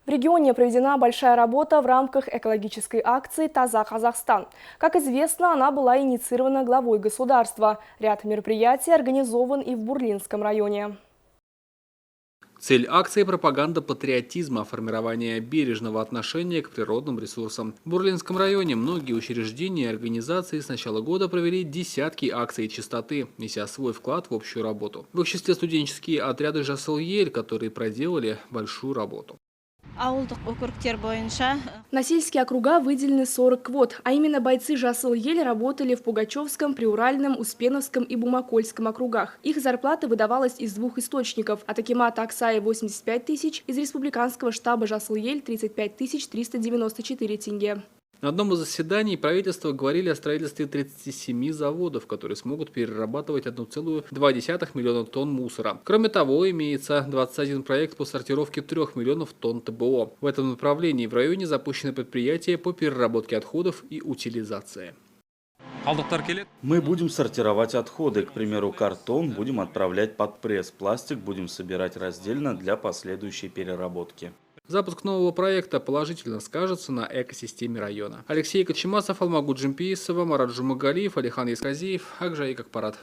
В регионе проведена большая работа в рамках экологической акции «Таза Казахстан». Как известно, она была инициирована главой государства. Ряд мероприятий организован и в Бурлинском районе. Цель акции – пропаганда патриотизма, формирование бережного отношения к природным ресурсам. В Бурлинском районе многие учреждения и организации с начала года провели десятки акций чистоты, неся свой вклад в общую работу. В их числе студенческие отряды «Жасыл-Ель», которые проделали большую работу. На сельские округа выделены 40 квот, а именно бойцы «Жасыл-Ель» работали в Пугачевском, Приуральном, Успеновском и Бумакольском округах. Их зарплата выдавалась из двух источников – от акимата Аксая 85 тысяч, из республиканского штаба «Жасыл-Ель» 35 394 тенге. На одном из заседаний правительства говорили о строительстве 37 заводов, которые смогут перерабатывать 1,2 миллиона тонн мусора. Кроме того, имеется 21 проект по сортировке 3 миллионов тонн ТБО. В этом направлении в районе запущены предприятия по переработке отходов и утилизации. Мы будем сортировать отходы, к примеру, картон будем отправлять под пресс, пластик будем собирать раздельно для последующей переработки. Запуск нового проекта положительно скажется на экосистеме района. Алексей Кочемасов, Алмагут Джимпиисова, Марат Жумагалиев, Алихан Ясказиев, Акжаик Акпарат.